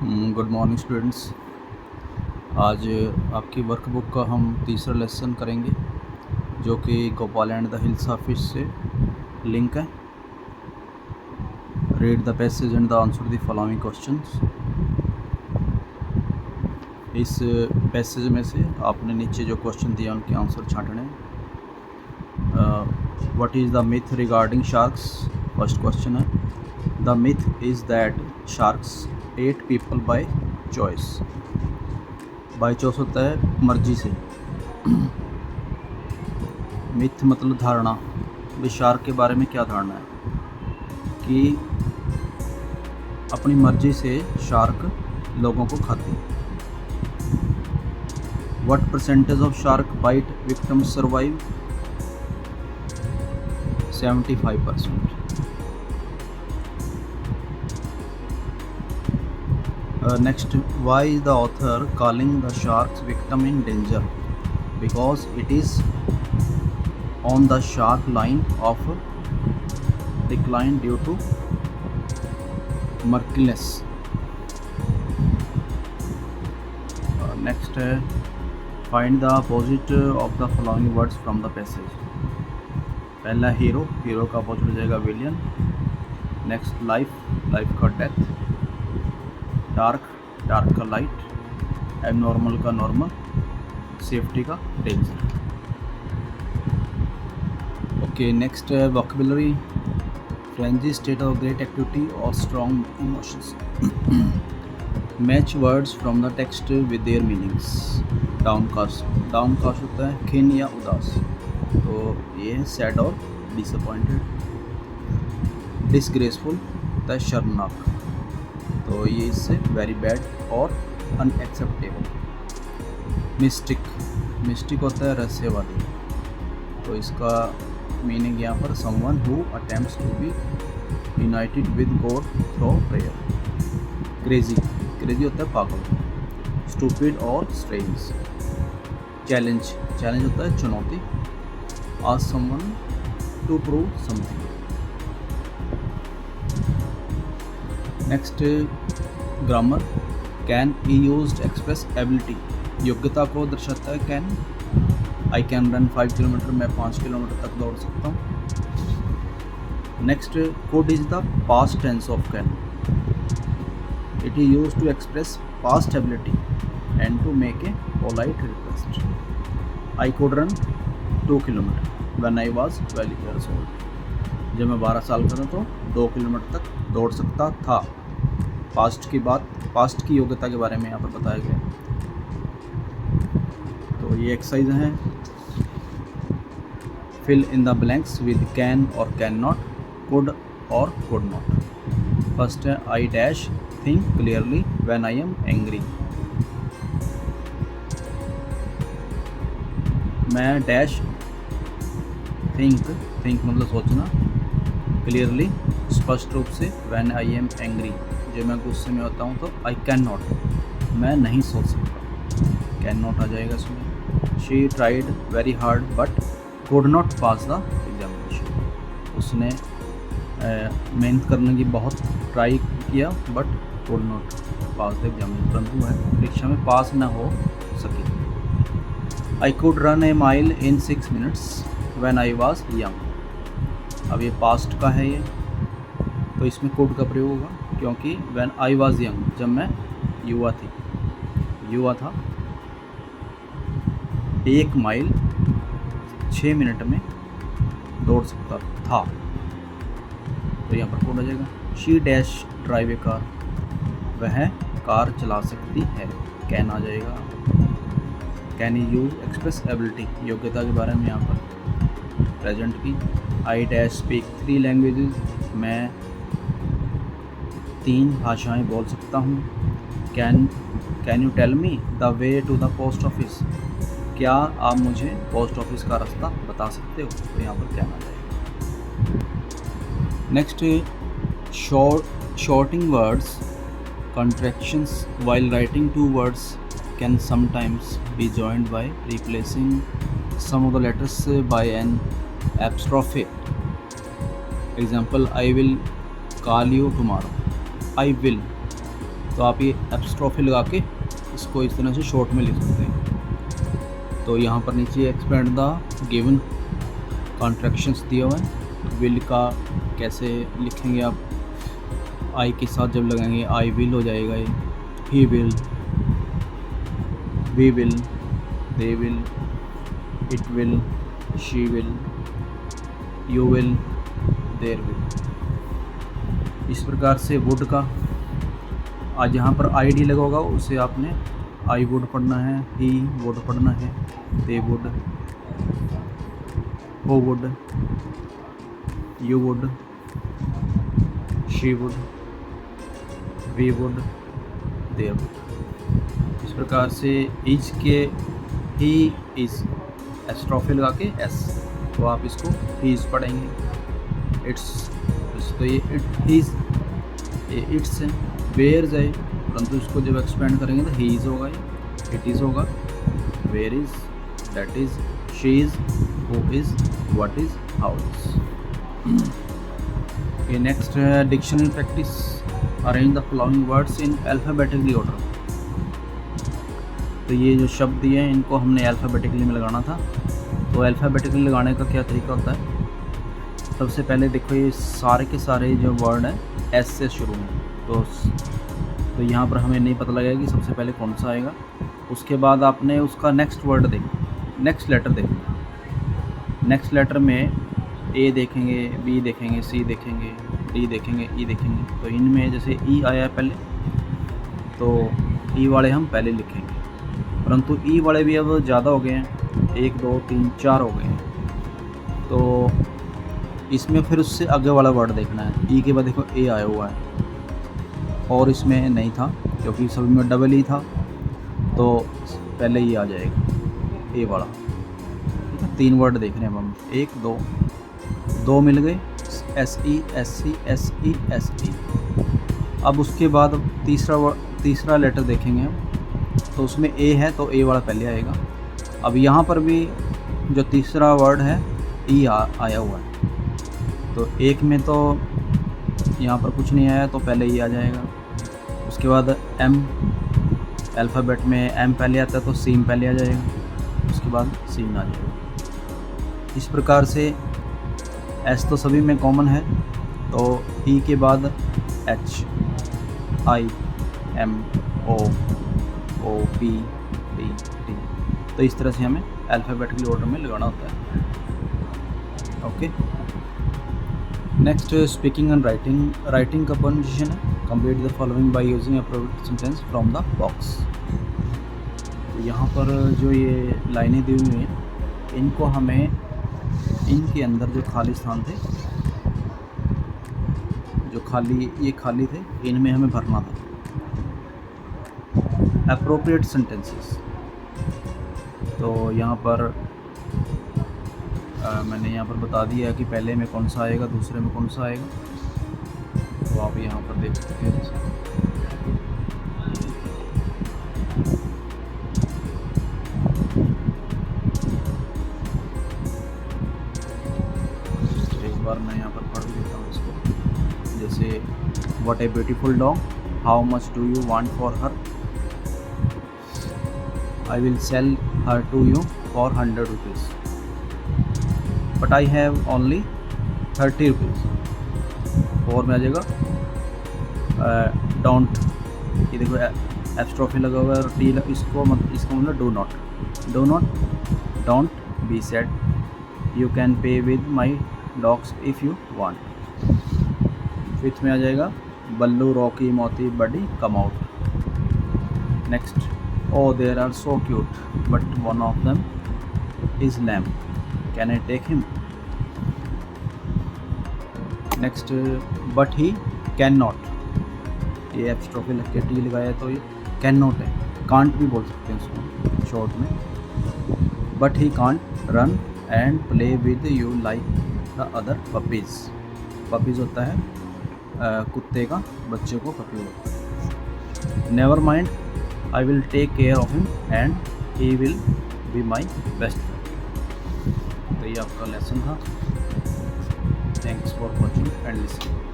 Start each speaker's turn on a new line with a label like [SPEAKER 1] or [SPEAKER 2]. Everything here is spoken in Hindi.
[SPEAKER 1] Good morning students. आज आपकी वर्कबुक का हम तीसरा लेसन करेंगे जो कि Gopal and the hills of fish से लिंक है। Read the passage and the answer the following questions. इस पैसेज में से आपने नीचे जो क्वेश्चन दिया उनके आंसर छांटने। What is the myth regarding sharks? First question है, the myth is that sharks ate people by choice. By choice होता है मर्जी से। मिथ मतलब धारणा। भाई शार्क के बारे में क्या धारणा है कि अपनी मर्जी से शार्क लोगों को खाती है। What percentage of shark bite victims survive? 75%। Next, why is the author calling the shark's victim in danger? Because it is on the sharp line of decline due to murkiness. Next, find the opposite of the following words from the passage. पहला हीरो, हीरो का अपोजिट हो जाएगा विलियन। नेक्स्ट लाइफ, लाइफ का डेथ। डार्क, डार्क का लाइट। एबनॉर्मल का नॉर्मल। सेफ्टी का danger. Okay, next vocabulary. Frenzy, state of great activity और strong emotions. Match words from the text with their meanings. Downcast, downcast होता है खिन या उदास, तो ये है सैड और डिसअपॉइंटेड। डिसग्रेसफुल होता है शर्मनाक, तो ये इससे वेरी बैड और अनएक्सेप्टेबल। मिस्टिक, मिस्टिक होता है रहस्यवादी, तो इसका मीनिंग यहाँ पर someone who attempts to be united with God through prayer. Crazy, crazy होता है पागल। स्टूपिड और स्ट्रेंज। चैलेंज, चैलेंज होता है चुनौती। Ask someone to prove something. Next grammar. Can is used express ability, योग्यता को दर्शाता है can. I can run 5 kilometre, मैं 5 किलोमीटर तक दौड़ सकता हूँ। Next, could is the past tense of can. It is used to express past ability and to make a polite request. I could run 2 kilometre when I was 12 years old। जब मैं 12 साल का था तो 2 किलोमीटर तक दौड़ सकता था। पास्ट की बात, पास्ट की योग्यता के बारे में यहाँ पर बताया गया। तो ये एक्सरसाइज है। Fill in the blanks with can और कैन नॉट, कुड और कुड नॉट। फर्स्ट है, I dash think clearly when I am angry. मैं डैश थिंक, थिंक मतलब सोचना, क्लियरली स्पष्ट रूप से, व्हेन आई एम एंग्री जब मैं गुस्से में होता हूँ, तो आई कैन नॉट मैं नहीं सोच सकता, कैन नॉट आ जाएगा इसमें। She tried very hard but could not pass the examination. उसने मेहनत करने की बहुत ट्राई किया but could not pass the examination, परंतु वह परीक्षा में पास ना हो सकी। आई could run A mile in 6 minutes when I was young. अब ये पास्ट का है ये, तो इसमें कुड का प्रयोग होगा क्योंकि व्हेन आई वाज यंग, जब मैं युवा था, 1 माइल 6 मिनट में दौड़ सकता था, तो यहाँ पर कुड आ जाएगा। She dash drive A car, वह कार चला सकती है, कैन आ जाएगा। Can you use express ability, योग्यता के बारे में यहाँ पर प्रेजेंट की। आई डैश स्पीक 3 लैंग्वेजेस, मैं 3 भाषाएं बोल सकता हूँ। Can you tell me the way to the post office, क्या आप मुझे पोस्ट ऑफिस का रास्ता बता सकते हो, तो यहाँ पर कैन आ जाएगा। Next, shorting words contractions while writing 2 words can sometimes be joined by replacing some of the letters by an apostrophe. Example, I will call you tomorrow. I will तो आप ये एपस्ट्रॉफी लगा के इसको इस तरह से शॉर्ट में लिख सकते हैं। तो यहाँ पर नीचे एक्सपेंड द गिवन कॉन्ट्रैक्शंस दिया हुआ है। विल का कैसे लिखेंगे आप, आई के साथ जब लगाएंगे आई विल हो जाएगा ये, he will, we will, they will, it will, she will, you will, there will. इस प्रकार से वुड का आज यहाँ पर आई डी लगा होगा, उसे आपने आई वुड पढ़ना है, ही वुड पढ़ना है, दे वुड, वो would, you would, she would, we would, there would. इस प्रकार से इज के ही इज एस्ट्रॉफी लगा के एस, तो आप इसको ही इज पढ़ेंगे। इट्स, तो ये इट हीज, ये इट्स है, वेयर है, परंतु इसको जब एक्सपेंड करेंगे तो ही इज़ होगा, ये इट इज़ होगा, where is, that is, she is, who is, what is, how is. ये नेक्स्ट है dictionary practice. Arrange the following words in alphabetically order. तो ये जो शब्द दिए हैं इनको हमने अल्फ़ाबेटिकली में लगाना था। तो अल्फ़ाबेटिकली लगाने का क्या तरीका होता है, सबसे पहले देखो ये सारे के सारे जो वर्ड हैं एस से शुरू में, तो यहाँ पर हमें नहीं पता लगेगा कि सबसे पहले कौन सा आएगा। उसके बाद आपने उसका नेक्स्ट वर्ड देखना, नेक्स्ट लेटर देखना। नेक्स्ट लेटर में ए देखेंगे, बी देखेंगे, सी देखेंगे, डी देखेंगे, ई देखेंगे। तो इनमें जैसे ई आया पहले, तो ई वाले हम पहले लिखेंगे, परंतु ई वाले भी अब ज़्यादा हो गए हैं, 1 2 3 4 हो गए हैं। तो इसमें फिर उससे आगे वाला वर्ड देखना है। ई के बाद देखो ए आया हुआ है, और इसमें नहीं था क्योंकि सभी में डबल ई था, तो पहले ही आ जाएगा ए वाला। ठीक है, 3 वर्ड देख रहे हैं हम, 1 2 2 मिल गए, S E, S C, S E, S E. अब उसके बाद तीसरा लेटर देखेंगे हम, तो उसमें ए है तो ए वाला पहले आएगा। अब यहाँ पर भी जो तीसरा वर्ड है ई आया हुआ है, तो एक में तो यहाँ पर कुछ नहीं आया तो पहले ई आ जाएगा। उसके बाद एम, अल्फ़ाबेट में एम पहले आता है तो सीन पहले आ जाएगा, उसके बाद सीन आ जाएगा। इस प्रकार से एस तो सभी में कॉमन है, तो ई के बाद एच, आई, एम, ओ, ओ, पी, डी, टी। तो इस तरह से हमें अल्फ़ाबेटिकली ऑर्डर में लगाना होता है। Okay, next speaking and writing. Writing का प्रोनाउंसिएशन है complete the following by using appropriate sentence from the box. तो यहाँ पर जो ये लाइनें दी हुई हैं, इनको हमें इनके अंदर जो खाली स्थान थे, जो खाली थे, इनमें हमें भरना था। अप्रोप्रिएट सेंटेंसेस, तो यहाँ पर मैंने यहाँ पर बता दिया है कि पहले में कौन सा आएगा, दूसरे में कौन सा आएगा। तो आप यहाँ पर देख सकते हैं, जैसे एक बार मैं यहाँ पर पढ़ देता हूँ इसको। जैसे what a beautiful dog, how much do you want for her, I will sell her to you for 100 rupees, but I have only 30 rupees। और में आ जाएगा डोंट, ये देखो एपस्ट्रॉफी लगा हुआ है और टी, इसको मतलब do not, don't be sad, you can play with my dogs if you want. Fifth में आ जाएगा Ballu, Rocky, Moti, Buddy, come out. Next, oh they are so cute but one of them is lame, can I take him? Next, but he cannot, ये एपस्ट्रॉफी लग के टी लगाया तो ये कैन नॉट है, कांट भी बोल सकते हैं उसको शॉर्ट में। But he can't run and play with you like the other puppies. Puppies होता है कुत्ते का बच्चे को पपी होता है। Never mind, I will take care of him and he will be my best friend। तो ये आपका लेसन था। Thanks for watching and listening.